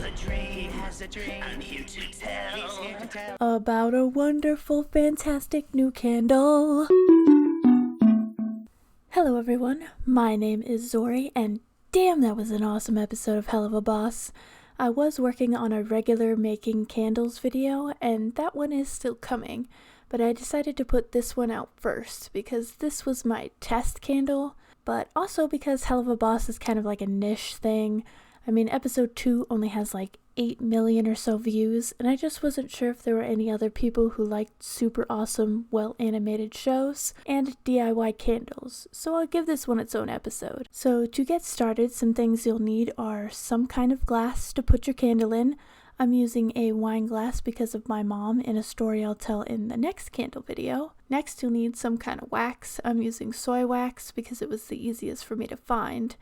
a dream. I'm here to tell. He's here to tell about a wonderful, fantastic new candle. Hello everyone, my name is Zori, and damn, that was an awesome episode of Helluva Boss. I was working on a regular making candles video, and that one is still coming, but I decided to put this one out first because this was my test candle, but also because Helluva Boss is kind of like a niche thing. I mean, episode 2 only has like 8 million or so views, and I just wasn't sure if there were any other people who liked super awesome, well-animated shows and DIY candles, so I'll give this one its own episode. So to get started, some things you'll need are some kind of glass to put your candle in. I'm using a wine glass because of my mom in a story I'll tell in the next candle video. Next, you'll need some kind of wax. I'm using soy wax because it was the easiest for me to find.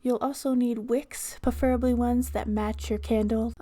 You'll also need wicks, preferably ones that match your candle.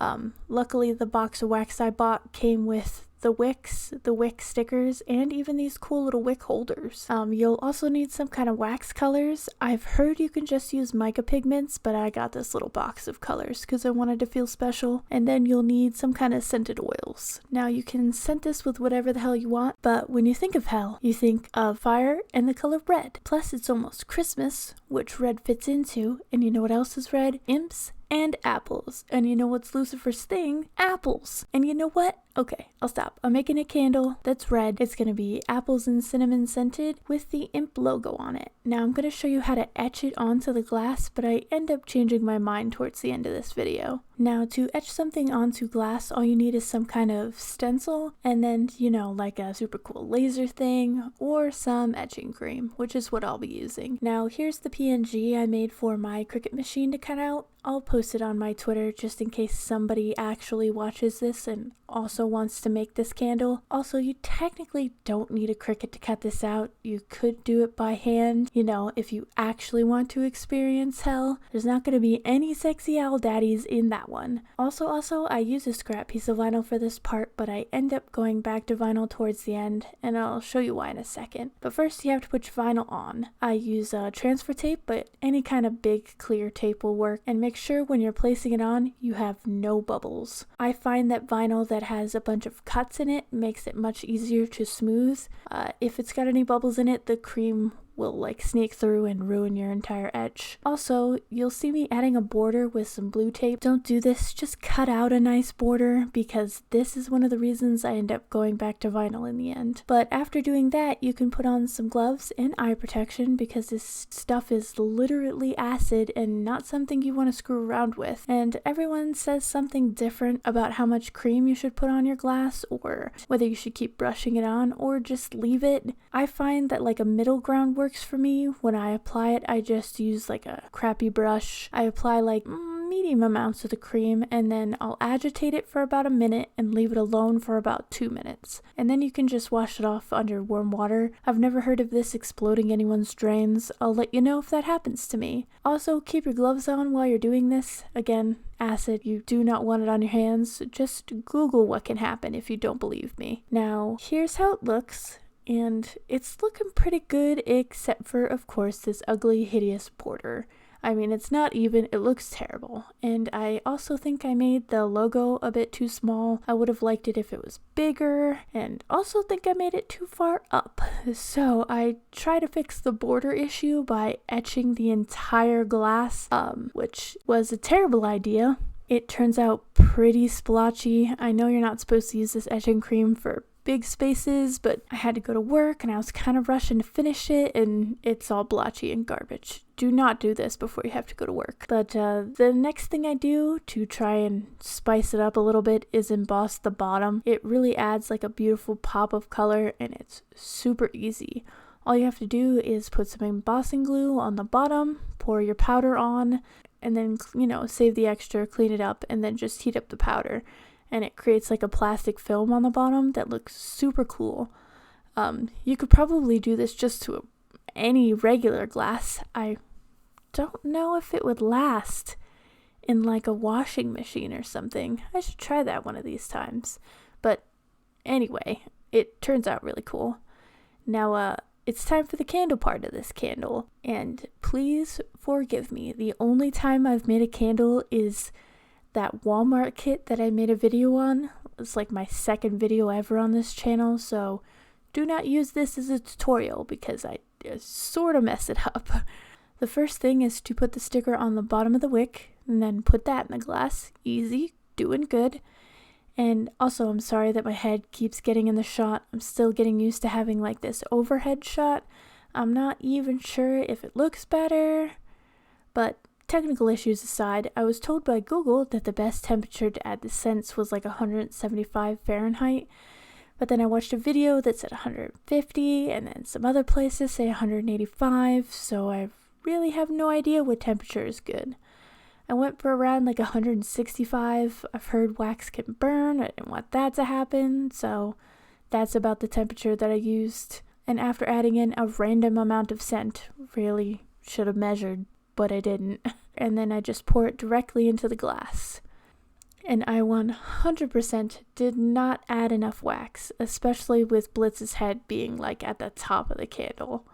Luckily the box of wax I bought came with the wicks, the wick stickers, and even these cool little wick holders. You'll also need some kind of wax colors. I've heard you can just use mica pigments, but I got this little box of colors because I wanted to feel special. And then you'll need some kind of scented oils. Now you can scent this with whatever the hell you want, but when you think of hell, you think of fire and the color red. Plus it's almost Christmas, which red fits into, and you know what else is red? Imps and apples. And you know what's Lucifer's thing? Apples. And you know what? Okay, I'll stop. I'm making a candle that's red. It's going to be apples and cinnamon scented with the imp logo on it. Now I'm going to show you how to etch it onto the glass, but I end up changing my mind towards the end of this video. Now to etch something onto glass, all you need is some kind of stencil and then, you know, like a super cool laser thing or some etching cream, which is what I'll be using. Now here's the PNG I made for my Cricut machine to cut out. I'll post it on my Twitter just in case somebody actually watches this and also wants to make this candle. Also, you technically don't need a Cricut to cut this out. You could do it by hand, you know, if you actually want to experience hell. There's not going to be any sexy owl daddies in that one. Also, I use a scrap piece of vinyl for this part, but I end up going back to vinyl towards the end, and I'll show you why in a second. But first, you have to put your vinyl on. I use transfer tape, but any kind of big clear tape will work, and make sure when you're placing it on, you have no bubbles. I find that vinyl that has a bunch of cuts in it makes it much easier to smooth. If it's got any bubbles in it, the cream will like sneak through and ruin your entire etch. Also, you'll see me adding a border with some blue tape. Don't do this, just cut out a nice border because this is one of the reasons I end up going back to vinyl in the end. But after doing that, you can put on some gloves and eye protection because this stuff is literally acid and not something you want to screw around with. And everyone says something different about how much cream you should put on your glass or whether you should keep brushing it on or just leave it. I find that like a middle ground works for me. When I apply it, I just use like a crappy brush. I apply like medium amounts of the cream and then I'll agitate it for about a minute and leave it alone for about 2 minutes. And then you can just wash it off under warm water. I've never heard of this exploding anyone's drains. I'll let you know if that happens to me. Also, keep your gloves on while you're doing this. Again, acid, you do not want it on your hands. Just Google what can happen if you don't believe me. Now, here's how it looks. And it's looking pretty good except for, of course, this ugly, hideous border. I mean, it's not even, it looks terrible. And I also think I made the logo a bit too small. I would have liked it if it was bigger, and also think I made it too far up. So I try to fix the border issue by etching the entire glass, which was a terrible idea. It turns out pretty splotchy. I know you're not supposed to use this etching cream for big spaces, but I had to go to work and I was kind of rushing to finish it and it's all blotchy and garbage. Do not do this before you have to go to work. But the next thing I do to try and spice it up a little bit is emboss the bottom. It really adds like a beautiful pop of color and it's super easy. All you have to do is put some embossing glue on the bottom, pour your powder on, and then, you know, save the extra, clean it up, and then just heat up the powder. And it creates like a plastic film on the bottom that looks super cool. You could probably do this just to any regular glass. I don't know if it would last in like a washing machine or something. I should try that one of these times. But anyway, it turns out really cool. Now, it's time for the candle part of this candle. And please forgive me. The only time I've made a candle is that Walmart kit that I made a video on. It's like my second video ever on this channel, so do not use this as a tutorial because I sort of mess it up. The first thing is to put the sticker on the bottom of the wick and then put that in the glass. Easy, doing good. And also, I'm sorry that my head keeps getting in the shot. I'm still getting used to having like this overhead shot. I'm not even sure if it looks better, but technical issues aside, I was told by Google that the best temperature to add the scents was like 175 Fahrenheit. But then I watched a video that said 150, and then some other places say 185, so I really have no idea what temperature is good. I went for around like 165. I've heard wax can burn. I didn't want that to happen, so that's about the temperature that I used. And after adding in a random amount of scent, really should have measured, but I didn't. And then I just pour it directly into the glass. And I 100% did not add enough wax, especially with Blitz's head being like at the top of the candle.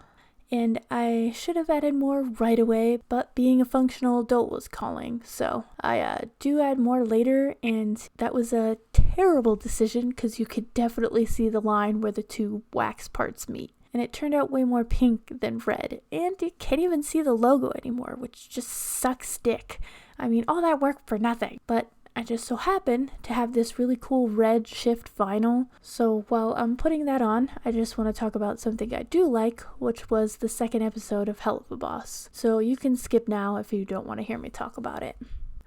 And I should have added more right away, but being a functional adult was calling, so I do add more later, and that was a terrible decision because you could definitely see the line where the two wax parts meet. And it turned out way more pink than red, and you can't even see the logo anymore, which just sucks dick. I mean, all that work for nothing. But I just so happen to have this really cool red shift vinyl, so while I'm putting that on, I just want to talk about something I do like, which was the second episode of Helluva Boss. So you can skip now if you don't want to hear me talk about it.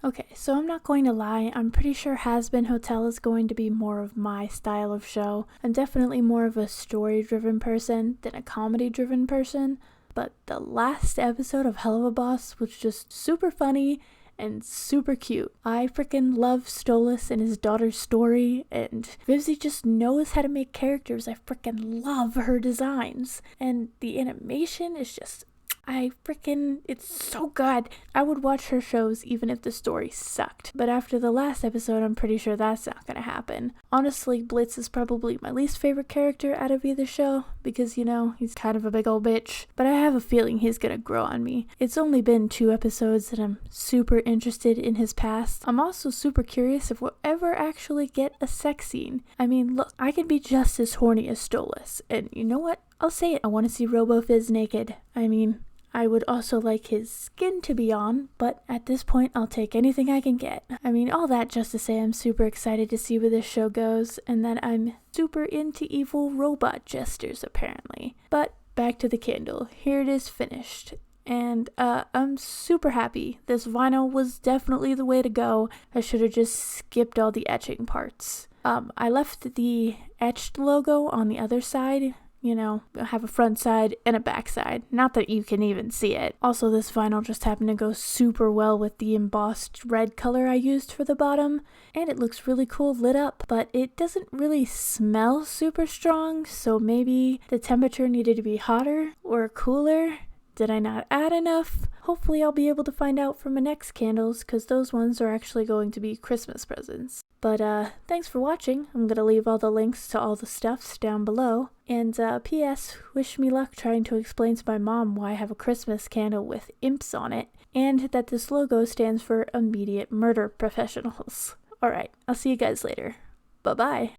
Okay, so I'm not going to lie, I'm pretty sure Has Been Hotel is going to be more of my style of show. I'm definitely more of a story-driven person than a comedy-driven person, but the last episode of Helluva Boss was just super funny and super cute. I freaking love Stolas and his daughter's story, and Vivzy just knows how to make characters. I freaking love her designs, and the animation is just, it's so good. I would watch her shows even if the story sucked. But after the last episode, I'm pretty sure that's not gonna happen. Honestly, Blitz is probably my least favorite character out of either show because, you know, he's kind of a big old bitch. But I have a feeling he's gonna grow on me. It's only been 2 episodes and I'm super interested in his past. I'm also super curious if we'll ever actually get a sex scene. I mean, look, I can be just as horny as Stolas. And you know what? I'll say it. I want to see RoboFizz naked. I mean, I would also like his skin to be on, but at this point I'll take anything I can get. I mean, all that just to say I'm super excited to see where this show goes, and that I'm super into evil robot jesters apparently. But back to the candle. Here it is finished. And I'm super happy. This vinyl was definitely the way to go. I should have just skipped all the etching parts. I left the etched logo on the other side. You know, have a front side and a back side. Not that you can even see it. Also, this vinyl just happened to go super well with the embossed red color I used for the bottom. And it looks really cool lit up. But it doesn't really smell super strong. So maybe the temperature needed to be hotter or cooler. Did I not add enough? Hopefully I'll be able to find out from my next candles, because those ones are actually going to be Christmas presents. But thanks for watching. I'm going to leave all the links to all the stuffs down below. And P.S. Wish me luck trying to explain to my mom why I have a Christmas candle with imps on it, and that this logo stands for Immediate Murder Professionals. Alright, I'll see you guys later. Bye-bye.